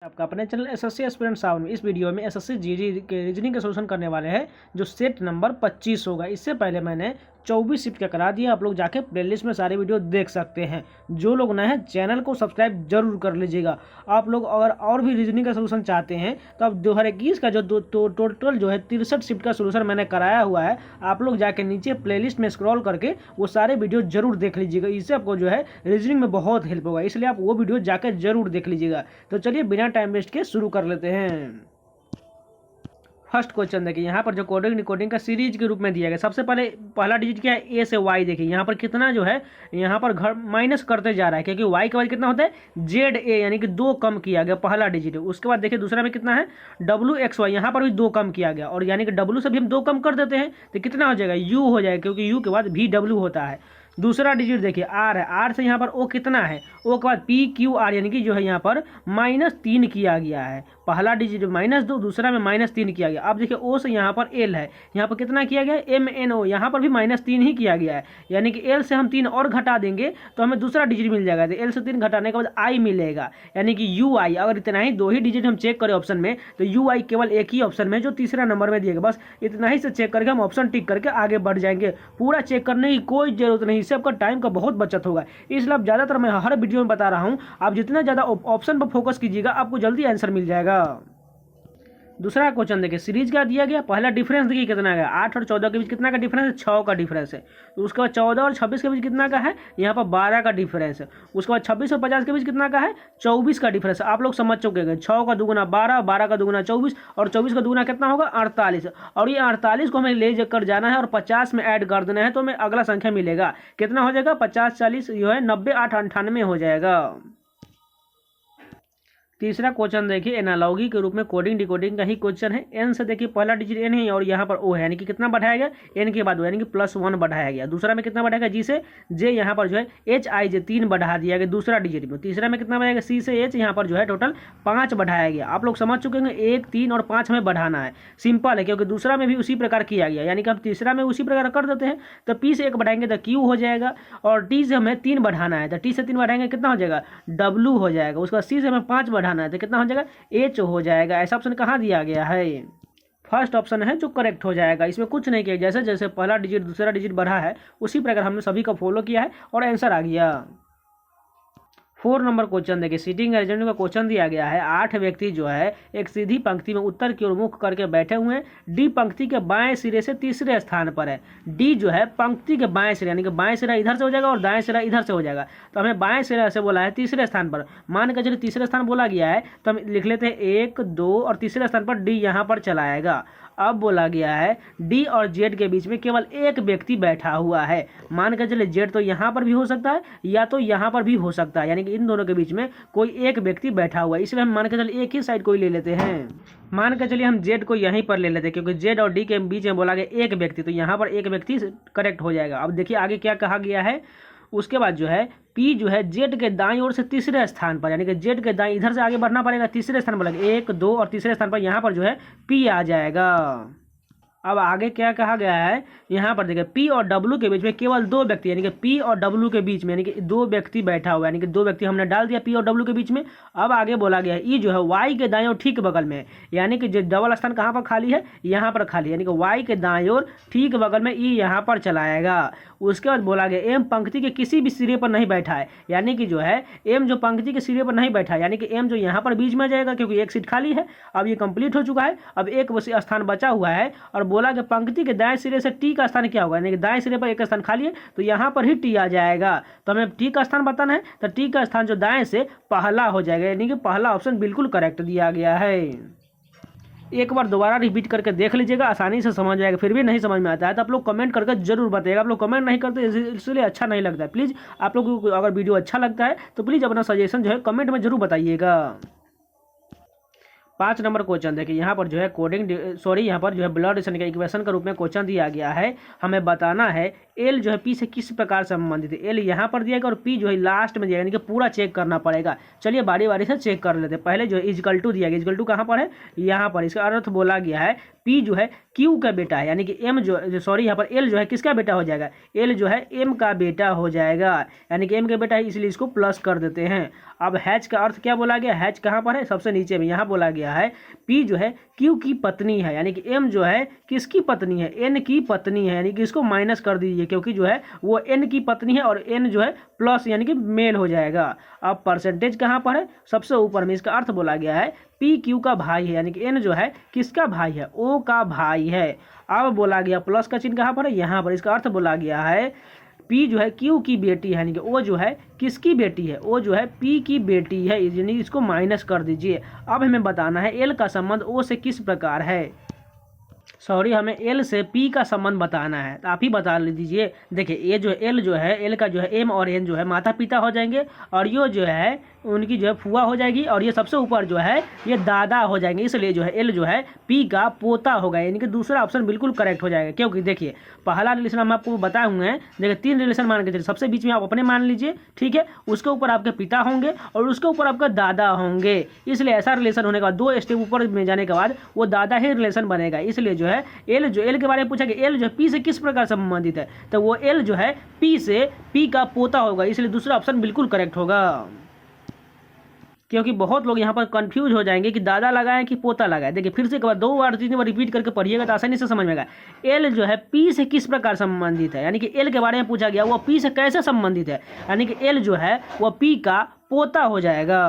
आपका अपने channel SSC aspirant sound में इस वीडियो में एसएससी जीडी के रीजनिंग का सोल्यूशन करने वाले हैं जो सेट नंबर 25 होगा। इससे पहले मैंने 24 शिफ्ट का करा दिया, आप लोग जाके प्लेलिस्ट में सारे वीडियो देख सकते हैं। जो लोग नए हैं चैनल को सब्सक्राइब जरूर कर लीजिएगा। आप लोग अगर और भी रीजनिंग का सोल्यूशन चाहते हैं तो अब 2021 का जो टोटल जो है 63 शिफ्ट का सोल्यूशन मैंने कराया हुआ है, आप लोग जाके नीचे प्लेलिस्ट में स्क्रॉल करके वो सारे वीडियो जरूर देख लीजिएगा। इससे आपको जो है रीजनिंग में बहुत हेल्प होगा, इसलिए आप वो वीडियो जाकर जरूर देख लीजिएगा। तो चलिए बिना टाइम वेस्ट के शुरू कर लेते हैं। फर्स्ट क्वेश्चन देखिए, यहाँ पर जो कोडिंग डिकोडिंग का सीरीज के रूप में दिया गया। सबसे पहले पहला डिजिट क्या है, ए से वाई। देखिए यहाँ पर कितना जो है यहाँ पर घर माइनस करते जा रहा है, क्योंकि वाई के बाद कितना होता है जेड ए, यानी कि 2 कम किया गया पहला डिजिट। उसके बाद देखिए दूसरा में कितना है डब्ल्यू एक्स वाई, यहाँ पर भी 2 कम किया गया, और यानी कि डब्ल्यू से भी हम 2 कम कर देते हैं तो कितना हो जाएगा यू हो जाएगा, क्योंकि यू के बाद भी डब्ल्यू होता है। दूसरा डिजिट देखिए आर है, आर से यहाँ पर ओ कितना है, ओ के बाद पी क्यू आर, यानी कि जो है यहाँ पर -3 किया गया है। पहला डिजिट -2, दूसरा में -3 किया गया। अब देखिए ओ से यहाँ पर एल है, यहाँ पर कितना किया गया एम एन ओ, यहाँ पर भी -3 ही किया गया है, यानी कि एल से हम 3 और घटा देंगे तो हमें दूसरा डिजिट मिल जाएगा। तो एल से 3 घटाने के बाद आई मिलेगा, यानी कि यू आई। अगर इतना ही 2 ही डिजिट हम चेक करें ऑप्शन में तो यू आई केवल एक ही ऑप्शन में जो तीसरा नंबर में दिएगा, बस इतना ही से चेक करके हम ऑप्शन टिक करके आगे बढ़ जाएंगे। पूरा चेक करने की कोई जरूरत नहीं, इससे आपका टाइम का बहुत बचत होगा। इसलिए अब ज़्यादातर मैं हर वीडियो में बता रहा हूँ, आप जितना ज़्यादा ऑप्शन पर फोकस कीजिएगा आपको जल्दी आंसर मिल जाएगा। दूसरा क्वेश्चन देखिए, सीरीज का दिया गया। पहला डिफरेंस देखिए कितना है, 8 और 14 के बीच कितना का डिफरेंस है, 6 का डिफरेंस है। तो उसके बाद 14 और 26 के बीच कितना का है, यहाँ पर 12 का डिफरेंस है। उसके बाद 26 और 50 के बीच कितना का है, 24 का डिफरेंस है। आप लोग समझ चुके हैं, 6 का दुगुना 12, 12 का दुगुना 24 और 24 का दुगुना कितना होगा 48। और ये 48 को हमें ले कर जाना है और 50 में ऐड कर देना है, तो हमें अगला संख्या मिलेगा कितना हो जाएगा 50 40 जो है 90 8 98 हो जाएगा। तीसरा क्वेश्चन देखिए, एनालॉगी के रूप में कोडिंग डिकोडिंग का ही क्वेश्चन है। एन से देखिए पहला डिजिट एन है और यहाँ पर ओ है, यानी कि कितना बढ़ाया गया एन के बाद ओ, यानी कि +1 बढ़ाया गया। दूसरा में कितना बढ़ाया गया जी से जे, यहाँ पर जो है एच आई जे 3 बढ़ा दिया गया दूसरा डिजिट में। तीसरा में कितना बढ़ाया सी से एच, यहाँ पर जो है टोटल 5 बढ़ाया गया। आप लोग समझ चुके हैं 1 3 और 5 हमें बढ़ाना है, सिंपल है, क्योंकि दूसरा में भी उसी प्रकार किया गया, यानी कि हम तीसरा में उसी प्रकार कर देते हैं। तो पी से 1 बढ़ाएंगे तो क्यू हो जाएगा, और टी से हमें 3 बढ़ाना है तो टी से 3 बढ़ाएंगे कितना हो जाएगा डब्ल्यू हो जाएगा। उसके बाद सी से हमें 5 बढ़ाना है तो कितना हो जाएगा एच हो जाएगा। ऐसा ऑप्शन कहाँ दिया गया है, फर्स्ट ऑप्शन है जो करेक्ट हो जाएगा। इसमें कुछ नहीं किया, जैसे जैसे पहला डिजिट दूसरा डिजिट बढ़ा है उसी प्रकार हमने सभी को फॉलो किया है और आंसर आ गया। 4 नंबर क्वेश्चन देखिए, सीटिंग अरेंजमेंट का क्वेश्चन दिया गया है। 8 व्यक्ति जो है एक सीधी पंक्ति में उत्तर की ओर मुख करके बैठे हुए हैं। डी पंक्ति के बाएं सिरे से तीसरे स्थान पर है। डी जो है पंक्ति के बाएं सिरे, यानी कि बाएं सिरा इधर से हो जाएगा और दाएं सिरा इधर से हो जाएगा, तो हमें बाएं सिरे से बोला है तीसरे स्थान पर। मान के चलिए तीसरे स्थान बोला गया है तो हम लिख लेते हैं 1 2 और तीसरे स्थान पर डी यहाँ पर चला आएगा। अब बोला गया है डी और जेड के बीच में केवल एक व्यक्ति बैठा हुआ है। मान के चलिए जेड तो यहाँ पर भी हो सकता है या तो यहाँ पर भी हो सकता है, यानी कि इन दोनों के बीच में कोई एक व्यक्ति बैठा हुआ है, इसलिए हम मान के चलिए एक ही साइड कोई ले लेते हैं। मान के चलिए हम जेड को यहीं पर ले लेते हैं, क्योंकि जेड और डी के बीच में बोला गया एक व्यक्ति, तो यहाँ पर एक व्यक्ति करेक्ट हो जाएगा। अब देखिए आगे क्या कहा गया है। उसके बाद जो है पी जो है जेड के दाईं ओर से तीसरे स्थान पर, यानी कि जेड के दाईं इधर से आगे बढ़ना पड़ेगा, तीसरे स्थान पर लगे 1 2 और तीसरे स्थान पर यहाँ पर जो है पी आ जाएगा। अब आगे क्या कहा गया है, यहाँ पर देखिए पी और डब्ल्यू के बीच में केवल 2 व्यक्ति, यानी कि पी और डब्ल्यू के बीच में यानी कि 2 व्यक्ति बैठा हुआ है, यानी कि 2 व्यक्ति हमने डाल दिया पी और डब्ल्यू के बीच में। अब आगे बोला गया है ई जो है वाई के दाएं ओर ठीक बगल में, यानी कि जो डबल स्थान कहाँ पर खाली है यहाँ पर खाली, यानी कि वाई के दाएं ओर ठीक बगल में ई यहाँ पर चलाएगा। उसके बाद बोला गया एम पंक्ति के किसी भी सिरे पर नहीं बैठा है, यानी कि जो है एम जो पंक्ति के सिरे पर नहीं बैठा है, यानी कि एम जो यहाँ पर बीच में जाएगा, क्योंकि एक सीट खाली है। अब ये कंप्लीट हो चुका है, अब एक स्थान बचा हुआ है और बोला कि पंक्ति के दाएं सिरे से टी का स्थान क्या होगा, यानी कि दाएं सिरे पर एक स्थान खाली है तो यहाँ पर ही टी आ जाएगा। तो हमें टी का स्थान बताना है, तो टी का स्थान जो दाएं से पहला हो जाएगा, यानी कि पहला ऑप्शन बिल्कुल करेक्ट दिया गया है। एक बार दोबारा रिपीट करके देख लीजिएगा, आसानी से समझ जाएगा। फिर भी नहीं समझ में आता है तो आप लोग कमेंट करके जरूर बताइएगा। आप लोग कमेंट नहीं करते इसलिए अच्छा नहीं लगता है। प्लीज़ आप लोग को अगर वीडियो अच्छा लगता है तो प्लीज़ अपना सजेशन जो है कमेंट में जरूर बताइएगा। 5 नंबर क्वेश्चन देखिए, यहाँ पर जो है यहाँ पर जो है ब्लड रिलेशन के इक्वेशन के रूप में क्वेश्चन दिया गया है। हमें बताना है एल जो है पी से किस प्रकार से संबंधित है। एल यहाँ पर दिया गया और पी जो है लास्ट में दिया, यानी कि पूरा चेक करना पड़ेगा। चलिए बारी बारी से चेक कर लेते हैं। पहले जो है इजकल टू दिया गया, इजकल टू कहाँ पर है यहाँ पर, इसका अर्थ बोला गया है पी जो है क्यू का बेटा है, यानी कि एम जो सॉरी यहाँ पर एल जो है किसका बेटा हो जाएगा, एल जो है एम का बेटा हो जाएगा, यानी कि एम का बेटा है इसलिए इसको प्लस कर देते हैं। अब हैच का अर्थ क्या बोला गया, हैच कहाँ पर है, सबसे नीचे में यहाँ बोला गया है पी जो है क्यू की पत्नी है, यानी कि एम जो है किसकी पत्नी है, एन की पत्नी है, यानी कि इसको माइनस कर दीजिए क्योंकि जो है वो एन की पत्नी है और एन जो है प्लस यानी कि मेल हो जाएगा। अब परसेंटेज कहाँ पर है, सबसे ऊपर में, इसका अर्थ बोला गया है पी क्यू का भाई है, यानी कि एन जो है किसका भाई है, ओ का भाई है। अब बोला गया प्लस का चिन्ह कहाँ पर है, यहाँ पर, इसका अर्थ बोला गया है पी जो है क्यू की बेटी है, यानी कि ओ जो है किसकी बेटी है, ओ जो है पी की बेटी है, यानी इसको माइनस कर दीजिए। अब हमें बताना है एल का संबंध ओ से किस प्रकार है, सॉरी हमें एल से पी का संबंध बताना है, तो आप ही बता दीजिए। देखिए ये जो एल जो है, एल का जो है एम और एन जो है माता पिता हो जाएंगे और ये जो है उनकी जो है फुआ हो जाएगी और ये सबसे ऊपर जो है ये दादा हो जाएंगे, इसलिए जो है एल जो है पी का पोता होगा, यानी कि दूसरा ऑप्शन बिल्कुल करेक्ट हो जाएगा। क्योंकि देखिए पहला रिलेशन हम आपको बताए हुए हैं, देखिए 3 रिलेशन मान के चलिए, सबसे बीच में आप अपने मान लीजिए, ठीक है, उसके ऊपर आपके पिता होंगे और उसके ऊपर आपका दादा होंगे, इसलिए ऐसा रिलेशन होने के बाद 2 स्टेप ऊपर में जाने के बाद वो दादा ही रिलेशन बनेगा। इसलिए जो है एल के बारे में पूछा कि एल जो है पी से किस प्रकार संबंधित है, तो वो एल जो है पी से पी का पोता होगा, इसलिए दूसरा ऑप्शन बिल्कुल करेक्ट होगा। क्योंकि बहुत लोग यहाँ पर कंफ्यूज हो जाएंगे कि दादा लगाएं कि पोता लगाएं। देखिए फिर से एक बार 2 बार 3 बार रिपीट करके पढ़िएगा तो आसानी से समझ में आएगा। एल जो है पी से किस प्रकार संबंधित है, यानी कि एल के बारे में पूछा गया, वो पी से कैसे संबंधित है, यानी कि एल जो है वो पी का पोता हो जाएगा।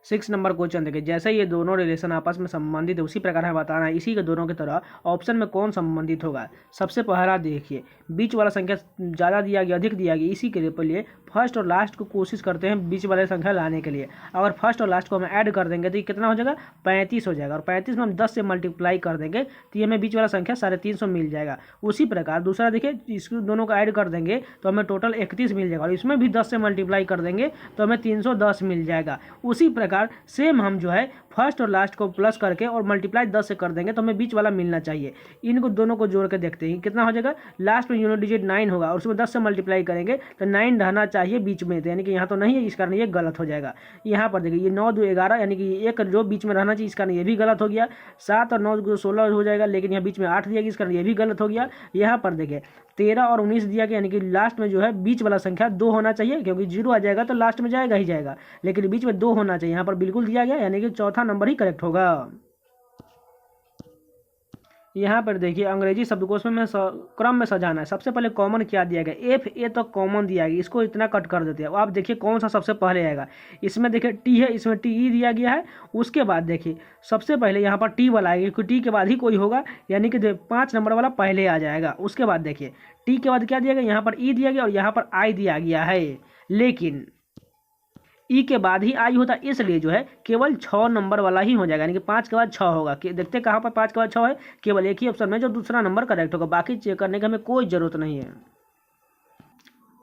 6 नंबर क्वेश्चन देखिए, जैसे ये दोनों रिलेशन आपस में संबंधित है उसी प्रकार हमें बताना है इसी के दोनों की तरह ऑप्शन में कौन संबंधित होगा। सबसे पहला देखिए, बीच वाला संख्या ज़्यादा दिया गया अधिक दिया गया, इसी के लिए फर्स्ट और लास्ट को कोशिश करते हैं बीच वाले संख्या लाने के लिए। अगर फर्स्ट और लास्ट को हम ऐड कर देंगे तो ये कितना हो जाएगा, 35 हो जाएगा, और 35 में हम 10 से मल्टीप्लाई कर देंगे तो ये हमें बीच वाला संख्या 350 मिल जाएगा। उसी प्रकार दूसरा देखिए, इसको दोनों को ऐड कर देंगे तो हमें टोटल 31 मिल जाएगा, और इसमें भी 10 से मल्टीप्लाई कर देंगे तो हमें 310 मिल जाएगा। उसी प्रकार सेम हम जो है फर्स्ट और लास्ट को प्लस करके और मल्टीप्लाई 10 से कर देंगे तो हमें बीच वाला मिलना चाहिए। इनको दोनों को जोड़ के देखते हैं कितना हो जाएगा, लास्ट में यूनिट डिजिट 9 होगा और उसमें 10 से मल्टीप्लाई करेंगे तो 9 रहना चाहिए बीच में, तो यानी कि यहाँ तो नहीं है, इस कारण ये गलत हो जाएगा। यहाँ पर देखिए ये 9 2 11 यानी कि एक जो बीच में रहना चाहिए इस कारण ये भी गलत हो गया। 7 और 9 16 हो जाएगा, लेकिन यहाँ बीच में 8 दिया गया इस कारण ये भी गलत हो गया। यहाँ पर देखिए 13 और 19 दिया गया, यानी कि लास्ट में जो है बीच वाला संख्या 2 होना चाहिए, क्योंकि 0 आ जाएगा तो लास्ट में जाएगा ही जाएगा, लेकिन बीच में 2 होना चाहिए, यहाँ पर बिल्कुल दिया गया, यानी कि चौथा नंबर ही करेक्ट होगा। यहाँ पर देखिए अंग्रेजी शब्दकोश में क्रम में सजाना है। सबसे पहले कॉमन क्या दिया गया, एफ ए तो कॉमन दिया गया, इसको इतना कट कर देते हैं। आप देखिए कौन सा सबसे पहले आएगा, इसमें देखिए टी है, इसमें टी ई दिया गया है। उसके बाद देखिए सबसे पहले यहाँ पर टी वाला आएगा, क्योंकि टी के बाद ही कोई होगा, यानी कि 5 नंबर वाला पहले आ जाएगा। उसके बाद देखिए टी के बाद क्या दिया गया, यहाँ पर ई दिया गया और यहाँ पर आई दिया गया है, लेकिन ई के बाद ही आई होता, इसलिए जो है केवल 6 नंबर वाला ही हो जाएगा, यानी कि 5 के बाद 6 होगा। देखते कहाँ पर 5 के बाद 6 है, केवल एक ही ऑप्शन में जो दूसरा नंबर करेक्ट होगा, बाकी चेक करने की हमें कोई ज़रूरत नहीं है।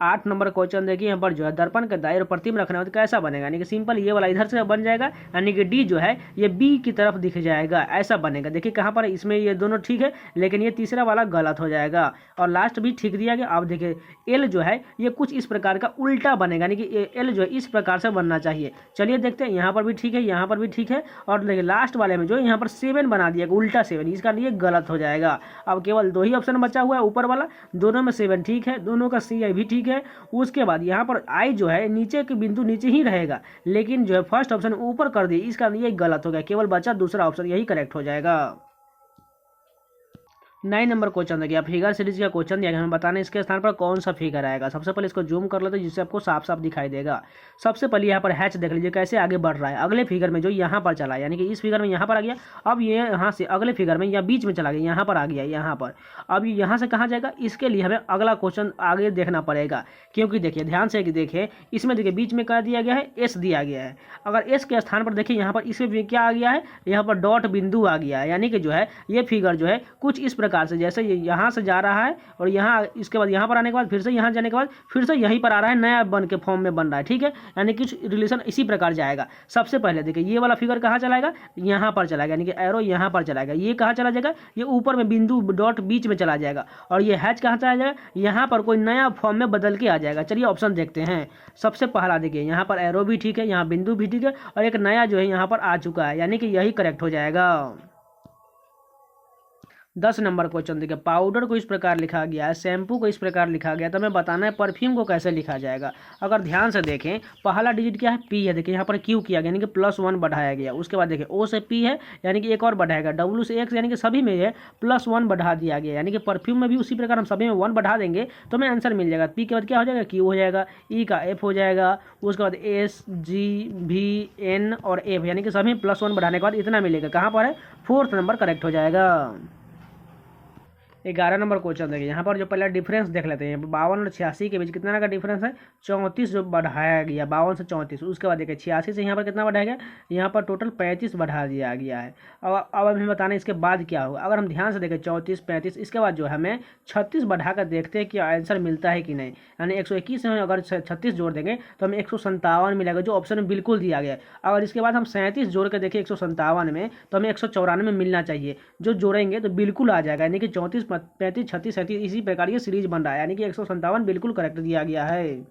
8 नंबर क्वेश्चन देखिए, यहाँ पर जो है दर्पण के दाएं और प्रतिबिंब रखना हो तो कैसा बनेगा, यानी कि सिंपल ये वाला इधर से बन जाएगा, यानी कि डी जो है ये बी की तरफ दिख जाएगा, ऐसा बनेगा। देखिए कहाँ पर इसमें ये दोनों ठीक है, लेकिन ये तीसरा वाला गलत हो जाएगा, और लास्ट भी ठीक दिया गया। अब देखिए एल जो है ये कुछ इस प्रकार का उल्टा बनेगा, यानी कि एल जो है इस प्रकार से बनना चाहिए। चलिए देखते हैं, यहाँ पर भी ठीक है, यहाँ पर भी ठीक है, और देखिए लास्ट वाले में जो यहाँ पर 7 बना दिया उल्टा 7, इसका ये गलत हो जाएगा। अब केवल 2 ही ऑप्शन बचा हुआ है ऊपर वाला, दोनों में 7 ठीक है, दोनों का सी आई भी ठीक है। उसके बाद यहाँ पर आई जो है नीचे के बिंदु नीचे ही रहेगा, लेकिन जो है फर्स्ट ऑप्शन ऊपर कर दिए, इसका ये गलत हो गया, केवल बचा दूसरा ऑप्शन, यही करेक्ट हो जाएगा। 9 नंबर क्वेश्चन देखिए, फिगर सीरीज का क्वेश्चन दिया गया, हमें बताना इसके स्थान पर कौन सा फिगर आएगा। सबसे पहले इसको जूम कर लेते हैं जिससे आपको साफ साफ दिखाई देगा। सबसे पहले यहाँ पर हैच देख लीजिए कैसे आगे बढ़ रहा है, अगले फिगर में जो यहाँ पर चला, यानी कि इस फिगर में यहाँ पर आ गया, अब ये यहाँ से अगले फिगर में या बीच में चला गया, यहाँ पर आ गया, यहाँ पर। अब यहाँ से कहाँ जाएगा, इसके लिए हमें अगला क्वेश्चन आगे देखना पड़ेगा, क्योंकि देखिए ध्यान से देखिए इसमें देखिए बीच में क्या दिया गया है, एस दिया गया है। अगर एस के स्थान पर देखिए यहाँ पर इसमें क्या आ गया है, यहाँ पर डॉट बिंदु आ गया है, यानी कि जो है ये फिगर जो है कुछ इस प्रकार से, जैसे यहाँ से जा रहा है और यहाँ इसके बाद यहाँ पर आने के बाद फिर से यहाँ जाने के बाद फिर से यहीं पर आ रहा है, नया बन के फॉर्म में बन रहा है, ठीक है, यानी कि रिलेशन इसी प्रकार जाएगा। सबसे पहले देखिए ये वाला फिगर कहाँ चलाएगा, यहाँ पर चलाएगा, यानी कि एरो यहाँ पर चलाएगा। ये कहाँ चला जाएगा, ये ऊपर में बिंदु डॉट बीच में चला जाएगा, और ये हैच कहाँ चला जाएगा, यहाँ पर कोई नया फॉर्म में बदल के आ जाएगा। चलिए ऑप्शन देखते हैं। सबसे पहला देखिए यहाँ पर एरो भी ठीक है, यहाँ बिंदु भी ठीक है, और एक नया जो है यहाँ पर आ चुका है, यानी कि यही करेक्ट हो जाएगा। 10 नंबर क्वेश्चन देखिए, पाउडर को इस प्रकार लिखा गया है, शैम्पू को इस प्रकार लिखा गया, तो हमें बताना है परफ्यूम को कैसे लिखा जाएगा। अगर ध्यान से देखें, पहला डिजिट क्या है, पी है, देखिए यहाँ पर क्यू किया गया यानी कि +1 बढ़ाया गया। उसके बाद देखिए ओ से पी है यानी कि एक और बढ़ाएगा, डब्ल्यू से एक्स यानी कि सभी में है +1 बढ़ा दिया गया, यानी कि परफ्यूम में भी उसी प्रकार हम सभी में 1 बढ़ा देंगे तो हमें आंसर मिल जाएगा। पी के बाद क्या हो जाएगा, क्यू हो जाएगा, ई का एफ हो जाएगा, उसके बाद एस जी भी एन और एफ यानी कि सभी +1 बढ़ाने के बाद इतना मिलेगा। कहाँ पर है, 4th नंबर करेक्ट हो जाएगा। 11 नंबर क्वेश्चन देखिए, यहाँ पर जो पहला डिफरेंस देख लेते हैं, 52 और 86 के बीच कितना का डिफरेंस है, 34 जो बढ़ाया गया, 52 से 34। उसके बाद देखिए 86 से यहाँ पर कितना बढ़ाया गया, यहाँ पर टोटल 35 बढ़ा दिया गया है। अब हमें बताना इसके बाद क्या होगा। अगर हम ध्यान से देखें 34 35, इसके बाद जो है हमें 36 बढ़ा कर देखते हैं कि आंसर मिलता है कि नहीं, यानी 121 में अगर 36 जोड़ देंगे तो हमें 157 मिलेगा, जो ऑप्शन में बिल्कुल दिया गया है। अगर इसके बाद हम 37 जोड़ कर देखें 157 में तो हमें 194 मिलना चाहिए, जो जोड़ेंगे तो बिल्कुल आ जाएगा, यानी कि 34 35 36 37 इसी प्रकार ये सीरीज बन रहा है, यानी कि 157 बिल्कुल करेक्ट दिया गया है।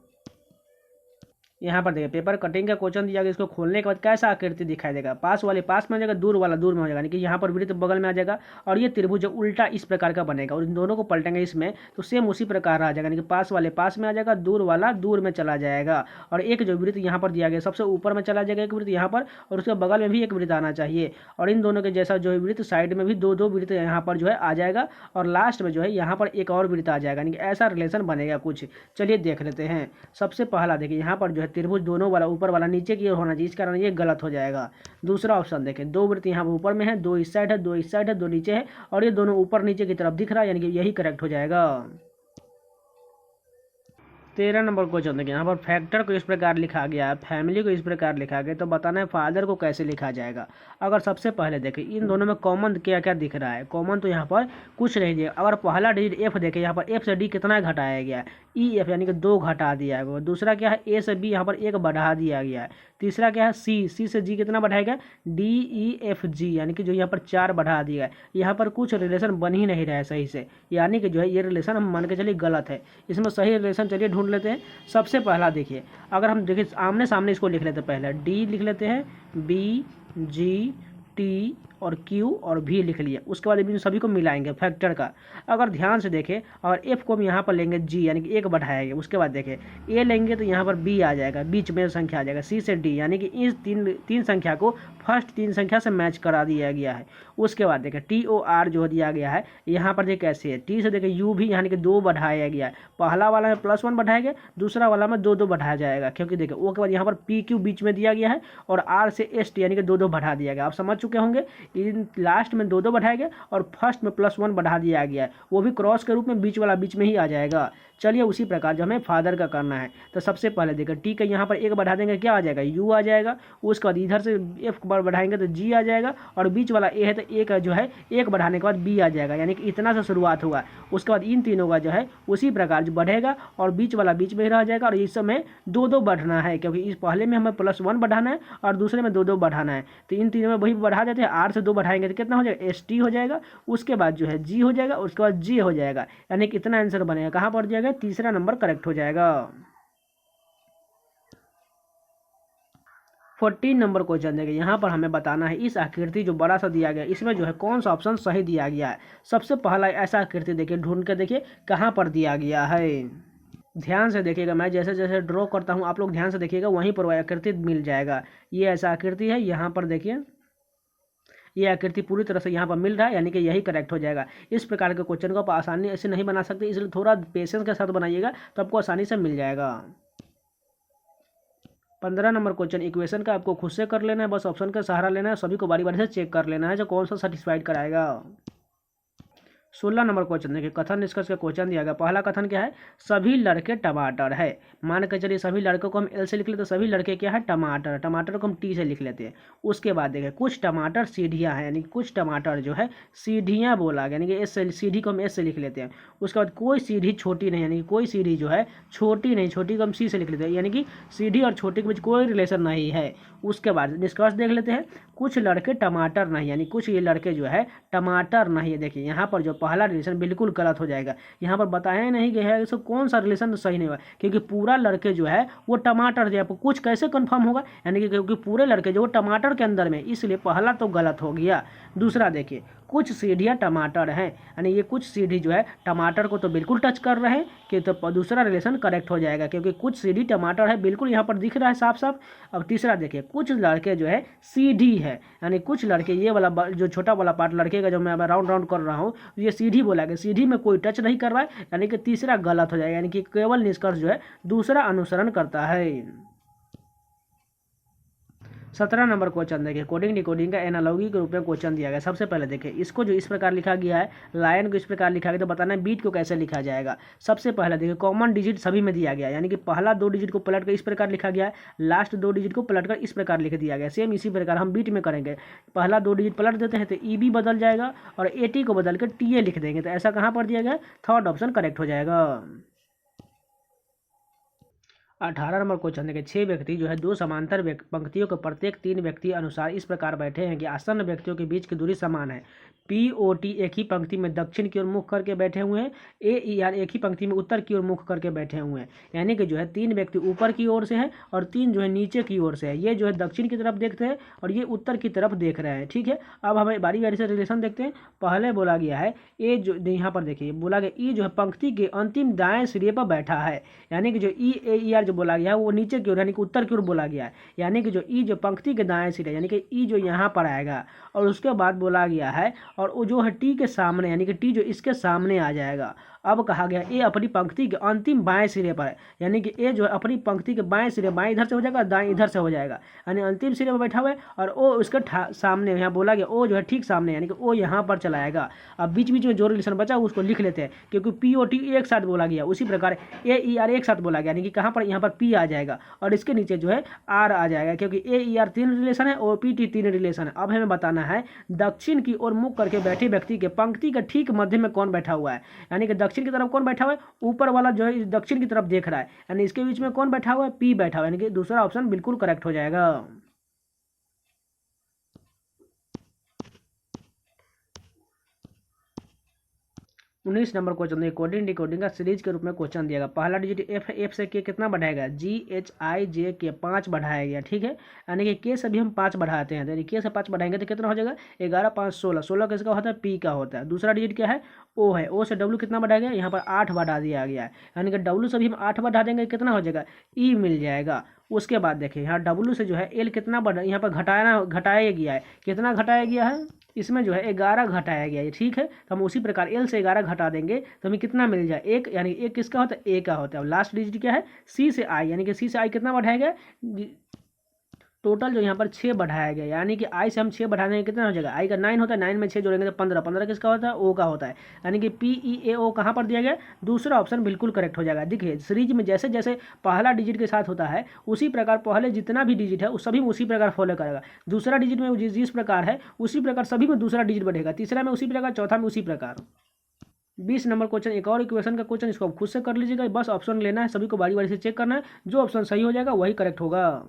यहाँ पर देखिए पेपर कटिंग का क्वेश्चन दिया गया, इसको खोलने के बाद कैसा आकृति दिखाई देगा, पास वाले पास में हो जाएगा, दूर वाला दूर में हो जाएगा, यानी कि यहाँ पर वृत्त बगल में आ जाएगा और ये त्रिभुज उल्टा इस प्रकार का बनेगा, और इन दोनों को पलटेंगे इसमें तो सेम उसी प्रकार आ जाएगा, यानी कि पास वाले पास में आ जाएगा, दूर वाला दूर में चला जाएगा। और एक जो वृत्त यहाँ पर दिया गया सबसे ऊपर में चला जाएगा एक वृत्त यहाँ पर, और उसके बगल में भी एक वृत्त आना चाहिए, और इन दोनों के जैसा जो वृत्त साइड में भी दो वृत्त यहाँ पर जो है आ जाएगा, और लास्ट में जो है यहाँ पर एक और वृत्त आ जाएगा, यानी कि ऐसा रिलेशन बनेगा कुछ। चलिए देख लेते हैं। सबसे पहला देखिए यहाँ पर जो है त्रिभुज दोनों वाला ऊपर वाला नीचे की ओर होना चाहिए, इस कारण ये गलत हो जाएगा। दूसरा ऑप्शन देखें, 2 वृत्त यहाँ पर ऊपर में है, 2 इस साइड है, 2 इस साइड है, 2 नीचे है, और ये दोनों ऊपर नीचे की तरफ दिख रहा है, यानी कि यही करेक्ट हो जाएगा। 13 नंबर क्वेश्चन देखिए, यहाँ पर फैक्टर को इस प्रकार लिखा गया है, फैमिली को इस प्रकार लिखा गया, तो बताना है फादर को कैसे लिखा जाएगा। अगर सबसे पहले देखें इन दोनों में कॉमन क्या क्या दिख रहा है, कॉमन तो यहाँ पर कुछ नहीं दिया। अगर पहला डिजिट एफ देखें, यहाँ पर एफ से डी कितना घटाया गया है, ई एफ यानी कि 2 घटा दिया है। दूसरा क्या है, ए से बी यहाँ पर 1 बढ़ा दिया गया है। तीसरा क्या है, सी से जी कितना बढ़ाएगा, डी ई एफ जी यानी कि जो यहाँ पर 4 बढ़ा दिया है। यहाँ पर कुछ रिलेशन बन ही नहीं रहा है सही से, यानी कि जो है ये रिलेशन हम मान के चलिए गलत है। इसमें सही रिलेशन चलिए ढूंढ लेते हैं। सबसे पहला देखिए, अगर हम देखिए आमने सामने इसको लिख लेते हैं, पहले डी लिख लेते हैं, बी जी टी और क्यू और भी लिख लिया। उसके बाद इन सभी को मिलाएंगे फैक्टर का। अगर ध्यान से देखें, और एफ को हम यहाँ पर लेंगे जी यानी कि 1 बढ़ाएंगे। उसके बाद देखें ए लेंगे तो यहाँ पर बी आ जाएगा, बीच में संख्या आ जाएगा, सी से डी यानी कि इस तीन संख्या को फर्स्ट 3 संख्या से मैच करा दिया गया है। उसके बाद देखें टी ओ आर जो दिया गया है, यहाँ पर देखिए कैसे है, टी से देखें यू भी यानी कि 2 बढ़ाया गया है। पहला वाला में +1 बढ़ाएंगे, दूसरा वाला में 2 बढ़ाया जाएगा, क्योंकि देखिए ओ के बाद यहाँ पर पी क्यू बीच में दिया गया है, और आर से एस टी यानी कि 2 बढ़ा दिया गया। आप समझ चुके होंगे, इन लास्ट में 2 बढ़ाया गया और फर्स्ट में +1 बढ़ा दिया गया है, वो भी क्रॉस के रूप में बीच वाला बीच में ही आ जाएगा। चलिए उसी प्रकार जो हमें फादर का करना है, तो सबसे पहले देखिए टी का यहाँ पर 1 बढ़ा देंगे, क्या आ जाएगा, यू आ जाएगा। उसके बाद इधर से एफ बढ़ाएंगे तो जी आ जाएगा, और बीच वाला ए है तो ए का जो है 1 बढ़ाने के बाद बी आ जाएगा, यानी कि इतना से शुरुआत हुआ। उसके बाद इन तीनों का जो है उसी प्रकार जो बढ़ेगा, और बीच वाला बीच में ही रह जाएगा, और इस समय 2 बढ़ना है, क्योंकि इस पहले में हमें +1 बढ़ाना है और दूसरे में 2 बढ़ाना है, तो इन तीनों में वही बढ़ा देते हैं। आर से 2 बढ़ाएंगे तो कितना हो जाएगा, एस टी हो जाएगा। उसके बाद जो है जी हो जाएगा, उसके बाद जी हो जाएगा, यानी कि इतना आंसर बनेगा। कहाँ पर जाएगा, तीसरा नंबर करेक्ट हो जाएगा। 14 नंबर क्वेश्चन देखिए, यहाँ पर हमें बताना है इस आकृति जो बड़ा सा दिया गया इसमें जो है कौन सा ऑप्शन सही दिया गया है। सबसे पहला ऐसा आकृति देखिए, ढूंढ के देखिए कहाँ पर दिया गया है। ध्यान से देखिएगा, मैं जैसे जैसे ड्रॉ करता हूँ आप लोग ध्यान से देखिएगा, वहीं पर वह आकृति मिल जाएगा। ये ऐसा आकृति है, यहाँ पर देखिए ये आकृति पूरी तरह से यहाँ पर मिल रहा है, यानी कि यही करेक्ट हो जाएगा। इस प्रकार के क्वेश्चन को आप आसानी ऐसे नहीं बना सकते, इसलिए थोड़ा पेशेंस के साथ बनाइएगा तो आपको आसानी से मिल जाएगा। 15 नंबर क्वेश्चन, इक्वेशन का आपको खुद से कर लेना है, बस ऑप्शन का सहारा लेना है, सभी को बारी बारी से चेक कर लेना है जो कौन सा सेटिस्फाइड कराएगा। 16 नंबर क्वेश्चन देखिए, कथन निष्कर्ष का क्वेश्चन दिया गया। पहला कथन क्या है, सभी लड़के टमाटर है। मान के चलिए सभी लड़कों को हम एल से लिख लेते हैं, सभी लड़के क्या है, टमाटर। टमाटर को हम टी से लिख लेते हैं। उसके बाद देखिए कुछ टमाटर सीढ़ियाँ हैं, यानी कुछ टमाटर जो है सीढ़ियाँ बोला गया, यानी कि एस से, सीढ़ी को हम एस से लिख लेते हैं। उसके बाद कोई सीढ़ी छोटी नहीं, यानी कि कोई सीढ़ी जो है छोटी नहीं, छोटी को हम सी से लिख लेते हैं, यानी कि सीढ़ी और छोटी के बीच कोई रिलेशन नहीं है। उसके बाद निष्कर्ष देख लेते हैं, कुछ लड़के टमाटर नहीं, यानी कुछ ये लड़के जो है टमाटर नहीं है। देखिए यहाँ पर जो पहला रिलेशन बिल्कुल गलत हो जाएगा, यहाँ पर बताया नहीं गया है इसको कौन सा रिलेशन सही नहीं हुआ, क्योंकि पूरा लड़के जो है वो टमाटर जो है, कुछ कैसे कंफर्म होगा, यानी कि क्योंकि पूरे लड़के जो टमाटर के अंदर में, इसलिए पहला तो गलत हो गया। दूसरा देखिए कुछ सीढ़ियाँ टमाटर हैं, यानी ये कुछ सीढ़ी जो है टमाटर को तो बिल्कुल टच कर रहे हैं कि तो दूसरा रिलेशन करेक्ट हो जाएगा, क्योंकि कुछ सीढ़ी टमाटर है बिल्कुल यहाँ पर दिख रहा है साफ साफ। अब तीसरा देखिए, कुछ लड़के जो है सीढ़ी है, यानी कुछ लड़के, ये वाला जो छोटा वाला पार्ट लड़के का जो मैं राउंड राउंड कर रहा हूँ ये सीढ़ी बोला गया, सीढ़ी में कोई टच नहीं कर रहा है, यानी कि तीसरा गलत हो जाएगा, यानी कि केवल निष्कर्ष जो है दूसरा अनुसरण करता है। 17 नंबर क्वेश्चन देखिए, कोडिंग डिकोडिंग का एनालॉगी के रूप में क्वेश्चन दिया गया। सबसे पहले देखिए इसको जो इस प्रकार लिखा गया है, लायन को इस प्रकार लिखा गया, तो बताना है बीट को कैसे लिखा जाएगा। सबसे पहले देखिए कॉमन डिजिट सभी में दिया गया है, यानी कि पहला 2 डिजिट को पलट कर इस प्रकार लिखा गया है, लास्ट 2 डिजिट को पलट कर इस प्रकार लिख दिया गया। सेम इसी प्रकार हम बीट में करेंगे, पहला 2 डिजिट पलट देते हैं तो ईबी बदल जाएगा और एटी को बदल कर टीए लिख देंगे, तो ऐसा कहाँ पर दिया गया, थर्ड ऑप्शन करेक्ट हो जाएगा। 18 नंबर क्वेश्चन देखिए, 6 व्यक्ति जो है 2 समांतर पंक्तियों के प्रत्येक 3 व्यक्ति अनुसार इस प्रकार बैठे हैं कि आसन्न व्यक्तियों के बीच की दूरी समान है। POT एक ही पंक्ति में दक्षिण की ओर मुख करके बैठे हुए हैं, AER एक ही पंक्ति में उत्तर की ओर मुख करके बैठे हुए हैं, यानी कि जो है 3 व्यक्ति ऊपर की ओर से हैं और 3 जो है नीचे की ओर से है। ये जो है दक्षिण की तरफ देखते हैं और ये उत्तर की तरफ देख रहे हैं, ठीक है। अब हमें बारी बारी से रिलेशन देखते हैं। पहले बोला गया है ए, जो यहाँ पर देखिए बोला गया ई जो है पंक्ति के अंतिम दाएं सिरे पर बैठा है, यानी कि जो EAER जो बोला गया है वो नीचे की ओर यानी कि उत्तर की ओर बोला गया है, यानी कि जो ई जो पंक्ति के दाएं सिरे यानी कि ई जो यहाँ पर आएगा, और उसके बाद बोला गया है और वो जो है टी के सामने यानी कि टी जो इसके सामने आ जाएगा। अब कहा गया ए अपनी पंक्ति के अंतिम बाएं सिरे पर है, यानी कि ए जो है अपनी पंक्ति के बाएं सिरे, बाएं इधर से हो जाएगा, दाएं इधर से हो जाएगा, यानी अंतिम सिरे पर बैठा हुआ है और ओ उसके सामने, यहाँ बोला गया ओ जो है ठीक सामने, यानी कि ओ यहाँ पर चला आएगा। अब बीच बीच में जो रिलेशन बचा उसको लिख लेते हैं, क्योंकि POT एक साथ बोला गया, उसी प्रकार AER एक साथ बोला गया, यानी कि कहाँ पर यहाँ पर P आ जाएगा और इसके नीचे जो है R आ जाएगा, क्योंकि AER 3 रिलेशन है और PT 3 रिलेशन है। अब हमें बताना है दक्षिण की ओर मुख करके बैठे व्यक्ति के पंक्ति के ठीक मध्य में कौन बैठा हुआ है, यानी कि दक्षिण की तरफ कौन बैठा हुआ है, ऊपर वाला जो है दक्षिण की तरफ देख रहा है, यानी इसके बीच में कौन बैठा हुआ है, P बैठा हुआ है, यानी कि दूसरा ऑप्शन बिल्कुल करेक्ट हो जाएगा। 19 नंबर क्वेश्चन देखिए, कोडिंग डिकोडिंग का सीरीज के रूप में क्वेश्चन दिया गया। पहला डिजिट F है, F से K कितना बढ़ाएगा, GHIJK 5 बढ़ाया गया, ठीक है, यानी कि K से भी हम 5 बढ़ाते हैं, यानी K से 5 बढ़ाएंगे तो कितना हो जाएगा, 11 5 16, 16 किसका होता है, P का होता है। दूसरा डिजिट क्या है, O है, O से W कितना बढ़ाया गया, यहाँ पर 8 बढ़ा दिया गया है, यानी कि W से भी हम 8 बढ़ा देंगे, कितना हो जाएगा, E मिल जाएगा। उसके बाद देखिए यहाँ W से जो है L कितना बढ़ा, यहाँ पर घटाया गया है, कितना घटाया गया है, इसमें जो है 11 घटाया गया है, ठीक है। तो हम उसी प्रकार L से 11 घटा देंगे तो हमें कितना मिल जाए, 1, यानी 1 किसका होता है, A का होता है। लास्ट डिजिट क्या है, C से I, यानी कि C से I कितना बढ़ाया गया, टोटल जो यहाँ पर 6 बढ़ाया गया, यानी कि I से हम 6 बढ़ाने में कितना हो जाएगा, I का 9 होता है, 9 में 6 जोड़ेंगे तो 15, 15 किसका होता है, O का होता है, यानी कि PEAO कहाँ पर दिया गया, दूसरा ऑप्शन बिल्कुल करेक्ट हो जाएगा। देखिए सीरीज में जैसे जैसे पहला डिजिट के साथ होता है उसी प्रकार पहले जितना भी डिजिट है उस सभी में उसी प्रकार फॉलो करेगा, दूसरा डिजिट में जिस प्रकार है उसी प्रकार सभी में दूसरा डिजिट बढ़ेगा, तीसरा में उसी प्रकार, चौथा में उसी प्रकार। 20 नंबर क्वेश्चन एक और इक्वेशन का क्वेश्चन, इसको आप खुद से कर लीजिएगा, बस ऑप्शन लेना है, सभी को बारी बारी से चेक करना है, जो ऑप्शन सही हो जाएगा वही करेक्ट होगा।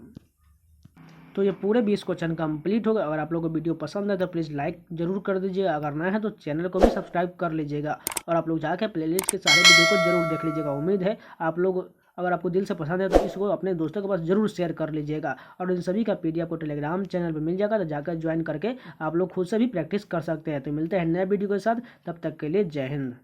तो ये पूरे 20 क्वेश्चन कंप्लीट होगा। अगर आप लोगों को वीडियो पसंद है तो प्लीज़ लाइक जरूर कर दीजिएगा, अगर नया है तो चैनल को भी सब्सक्राइब कर लीजिएगा और आप लोग जाकर प्लेलिस्ट के सारे वीडियो को जरूर देख लीजिएगा। उम्मीद है आप लोग, अगर आपको दिल से पसंद है तो इसको अपने दोस्तों के पास जरूर शेयर कर लीजिएगा और इन सभी का PDF को टेलीग्राम चैनल पर मिल जाएगा, तो जाकर ज्वाइन करके आप लोग खुद से भी प्रैक्टिस कर सकते हैं। तो मिलते हैं नए वीडियो के साथ, तब तक के लिए जय हिंद।